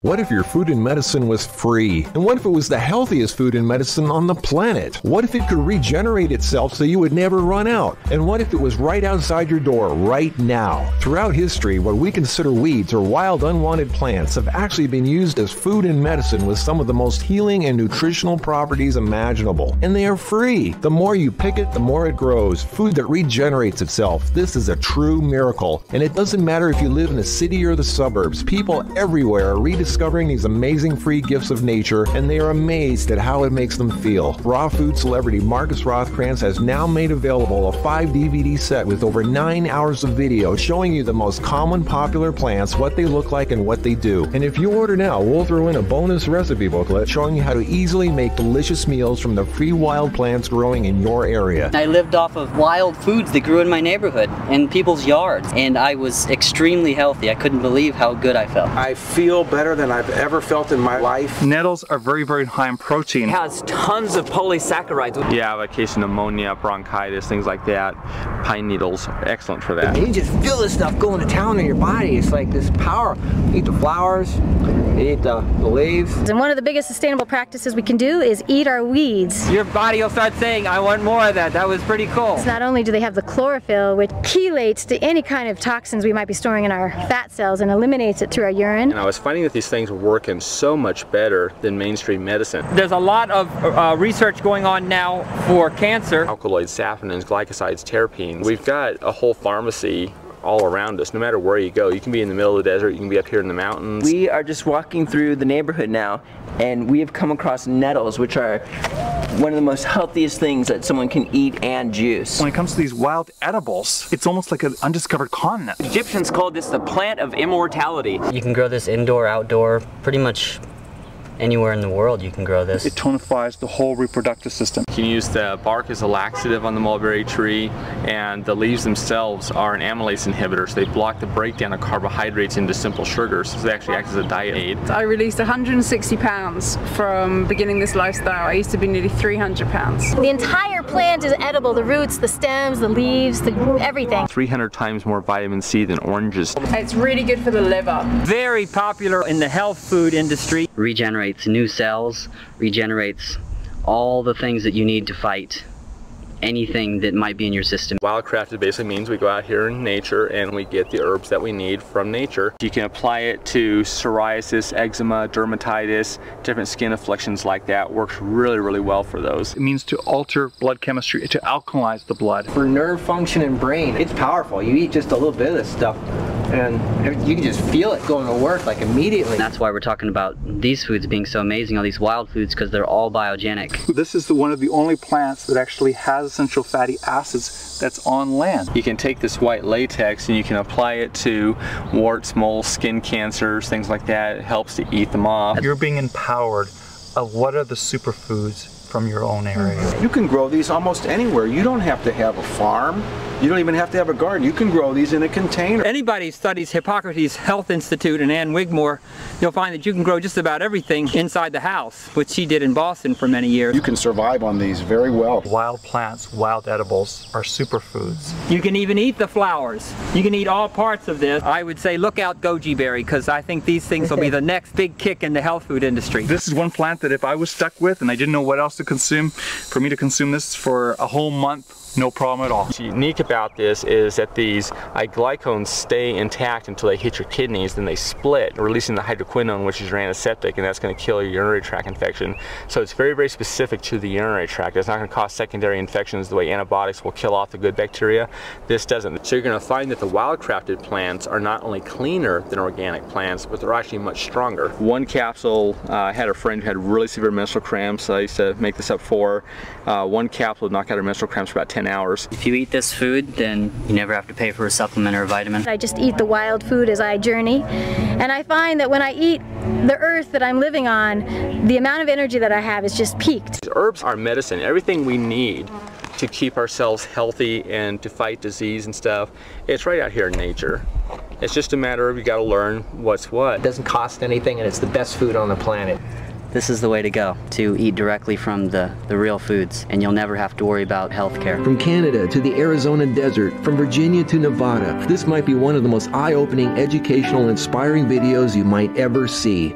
What if your food and medicine was free? And what if it was the healthiest food and medicine on the planet? What if it could regenerate itself so you would never run out? And what if it was right outside your door right now? Throughout history, what we consider weeds or wild unwanted plants have actually been used as food and medicine with some of the most healing and nutritional properties imaginable. And they are free. The more you pick it, the more it grows. Food that regenerates itself. This is a true miracle. And it doesn't matter if you live in the city or the suburbs. People everywhere are rediscovering these amazing free gifts of nature, and they are amazed at how it makes them feel. Raw food celebrity Marcus Rothkranz has now made available a 5-DVD set with over 9 hours of video showing you the most common popular plants, what they look like, and what they do. And if you order now, we'll throw in a bonus recipe booklet showing you how to easily make delicious meals from the free wild plants growing in your area. I lived off of wild foods that grew in my neighborhood, in people's yards, and I was extremely healthy. I couldn't believe how good I felt. I feel better than I've ever felt in my life. Nettles are very, very high in protein. It has tons of polysaccharides. Yeah, like case of pneumonia, bronchitis, things like that. Pine needles are excellent for that. You just feel this stuff going to town in your body. It's like this power. You eat the flowers, you eat the leaves. And one of the biggest sustainable practices we can do is eat our weeds. Your body will start saying, I want more of that. That was pretty cool. So not only do they have the chlorophyll, which chelates to any kind of toxins we might be storing in our fat cells and eliminates it through our urine. And I was finding that these things were working so much better than mainstream medicine. There's a lot of research going on now for cancer. Alkaloids, saponins, glycosides, terpenes. We've got a whole pharmacy all around us, no matter where you go. You can be in the middle of the desert, you can be up here in the mountains. We are just walking through the neighborhood now, and we have come across nettles, which are one of the most healthiest things that someone can eat and juice. When it comes to these wild edibles, it's almost like an undiscovered continent. Egyptians called this the plant of immortality. You can grow this indoor, outdoor, pretty much anywhere in the world you can grow this. It tonifies the whole reproductive system. You can use the bark as a laxative on the mulberry tree, and the leaves themselves are an amylase inhibitor, so they block the breakdown of carbohydrates into simple sugars, so they actually act as a diet aid. I released 160 pounds from beginning this lifestyle. I used to be nearly 300 pounds. The entire plant is edible, the roots, the stems, the leaves, everything. 300 times more vitamin C than oranges. It's really good for the liver. Very popular in the health food industry. Regenerates new cells, regenerates all the things that you need to fight anything that might be in your system. Wildcrafted basically means we go out here in nature and we get the herbs that we need from nature. You can apply it to psoriasis, eczema, dermatitis, different skin afflictions like that. Works really, really well for those. It means to alter blood chemistry, to alkalize the blood. For nerve function and brain, it's powerful. You eat just a little bit of this stuff, and you can just feel it going to work like immediately. And that's why we're talking about these foods being so amazing, all these wild foods, because they're all biogenic. This is one of the only plants that actually has essential fatty acids that's on land. You can take this white latex and you can apply it to warts, moles, skin cancers, things like that. It helps to eat them off. You're being empowered of what are the superfoods from your own area. You can grow these almost anywhere. You don't have to have a farm. You don't even have to have a garden. You can grow these in a container. Anybody who studies Hippocrates Health Institute and Ann Wigmore, you'll find that you can grow just about everything inside the house, which she did in Boston for many years. You can survive on these very well. Wild plants, wild edibles are superfoods. You can even eat the flowers. You can eat all parts of this. I would say look out goji berry, because I think these things will be the next big kick in the health food industry. This is one plant that if I was stuck with and I didn't know what else to consume, for me to consume this for a whole month, no problem at all. What's unique about this is that these glycones stay intact until they hit your kidneys, then they split, releasing the hydroquinone, which is your antiseptic, and that's going to kill your urinary tract infection. So it's very, very specific to the urinary tract. It's not going to cause secondary infections the way antibiotics will kill off the good bacteria. This doesn't. So you're going to find that the wild-crafted plants are not only cleaner than organic plants, but they're actually much stronger. One capsule, I had a friend who had really severe menstrual cramps. I used to make this up for her. One capsule would knock out her menstrual cramps for about 10 hours. If you eat this food, then you never have to pay for a supplement or a vitamin. I just eat the wild food as I journey, and I find that when I eat the earth that I'm living on, the amount of energy that I have is just peaked. Herbs are medicine. Everything we need to keep ourselves healthy and to fight disease and stuff, it's right out here in nature. It's just a matter of you got to learn what's what. It doesn't cost anything, and it's the best food on the planet. this is the way to go, to eat directly from the real foods, and you'll never have to worry about health care. From Canada to the Arizona desert, from Virginia to Nevada, this might be one of the most eye-opening, educational, inspiring videos you might ever see.